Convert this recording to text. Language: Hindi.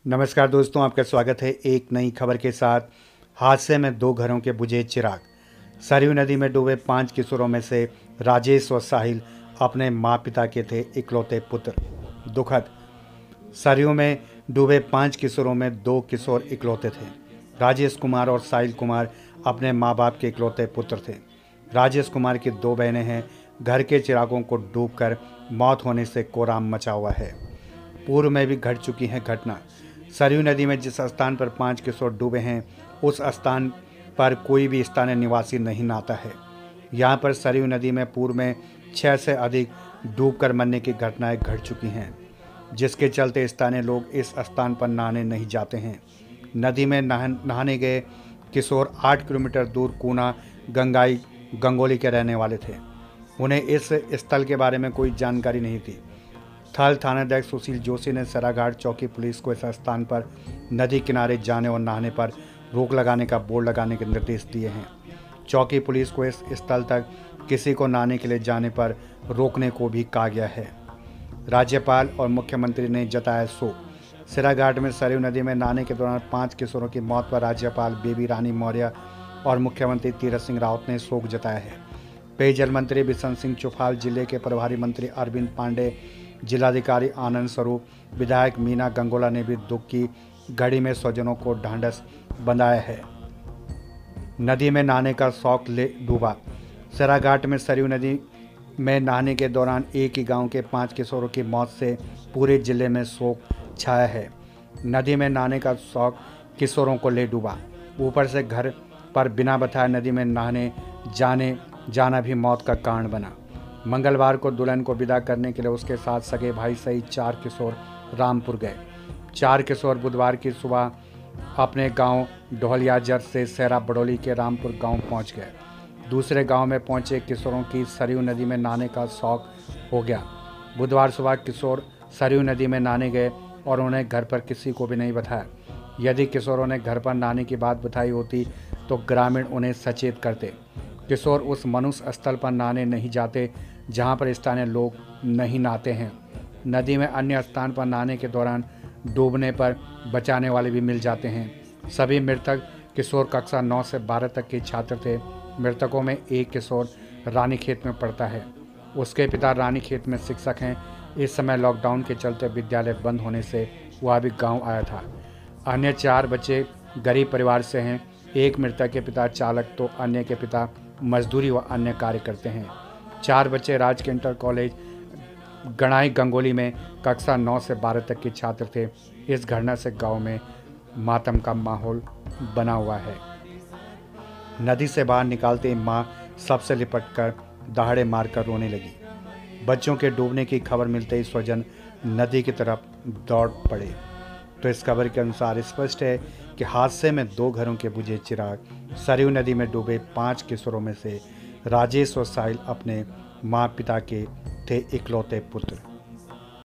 नमस्कार दोस्तों, आपका स्वागत है एक नई खबर के साथ। हादसे में 2 घरों के बुझे चिराग। सरयू नदी में डूबे 5 किशोरों में से राजेश व साहिल अपने माँ पिता के थे इकलौते पुत्र। दुखद। सरयू में डूबे 5 किशोरों में 2 किशोर इकलौते थे। राजेश कुमार और साहिल कुमार अपने माँ बाप के इकलौते पुत्र थे। राजेश कुमार की 2 बहनें हैं। घर के चिरागों को डूबकर मौत होने से कोहराम मचा हुआ है। पूर्व में भी घट चुकी है घटना। सरयू नदी में जिस स्थान पर 5 किशोर डूबे हैं, उस स्थान पर कोई भी स्थानीय निवासी नहीं नहाता है। यहाँ पर सरयू नदी में पूर्व में 6 से अधिक डूबकर मरने की घटनाएं घट चुकी हैं, जिसके चलते स्थानीय लोग इस स्थान पर नहाने नहीं जाते हैं। नदी में नहाने गए किशोर 8 किलोमीटर दूर कूना गंगोली के रहने वाले थे। उन्हें इस स्थल के बारे में कोई जानकारी नहीं थी। थल थानाध्यक्ष सुशील जोशी ने सराघाट चौकी पुलिस को इस स्थान पर नदी किनारे जाने और नहाने पर रोक लगाने का बोर्ड लगाने के निर्देश दिए हैं। चौकी पुलिस को इस स्थल तक किसी को नहाने के लिए जाने पर रोकने को भी कहा गया है। राज्यपाल और मुख्यमंत्री ने जताया शोक। सराघाट में सरयू नदी में नहाने के दौरान 5 किशोरों की मौत पर राज्यपाल बेबी रानी मौर्य और मुख्यमंत्री तीरथ सिंह रावत ने शोक जताया है। पेयजल मंत्री बिशन सिंह चुफाल, जिले के प्रभारी मंत्री अरविंद पांडे, जिलाधिकारी आनंद स्वरूप, विधायक मीना गंगोला ने भी दुख की घड़ी में स्वजनों को ढांढस बंधाया है। नदी में नहाने का शौक ले डूबा। सराघाट में सरयू नदी में नहाने के दौरान एक ही गांव के 5 किशोरों की मौत से पूरे जिले में शोक छाया है। नदी में नहाने का शौक किशोरों को ले डूबा। ऊपर से घर पर बिना बताए नदी में नहाने जाना भी मौत का कारण बना। मंगलवार को दुल्हन को विदा करने के लिए उसके साथ सगे भाई सहित 4 किशोर रामपुर गए। 4 किशोर बुधवार की सुबह अपने गांव ढोलियाजर से सहरा बड़ोली के रामपुर गांव पहुंच गए। दूसरे गांव में पहुंचे किशोरों की सरयू नदी में नहाने का शौक हो गया। बुधवार सुबह किशोर सरयू नदी में नहाने गए और उन्हें घर पर किसी को भी नहीं बताया। यदि किशोरों ने घर पर नहाने की बात बताई होती तो ग्रामीण उन्हें सचेत करते। किशोर उस मनुष्य स्थल पर नहाने नहीं जाते जहां पर स्थानीय लोग नहीं नहाते हैं। नदी में अन्य स्थान पर नहाने के दौरान डूबने पर बचाने वाले भी मिल जाते हैं। सभी मृतक किशोर कक्षा 9 से 12 तक के छात्र थे। मृतकों में एक किशोर रानीखेत में पढ़ता है। उसके पिता रानीखेत में शिक्षक हैं। इस समय लॉकडाउन के चलते विद्यालय बंद होने से वह भी गाँव आया था। अन्य 4 बच्चे गरीब परिवार से हैं। एक मृतक के पिता चालक तो अन्य के पिता मजदूरी व अन्य कार्य करते हैं। 4 बच्चे राजकीय इंटर कॉलेज गणाई गंगोली में कक्षा 9 से 12 तक के छात्र थे। इस घटना से गांव में मातम का माहौल बना हुआ है। नदी से बाहर निकालते ही मां सबसे लिपटकर दहाड़े मारकर रोने लगी। बच्चों के डूबने की खबर मिलते ही स्वजन नदी की तरफ दौड़ पड़े। तो इस खबर के अनुसार स्पष्ट है कि हादसे में 2 घरों के बुझे चिराग। सरयू नदी में डूबे 5 किशोरों में से राजेश और साहिल अपने माँ पिता के थे इकलौते पुत्र।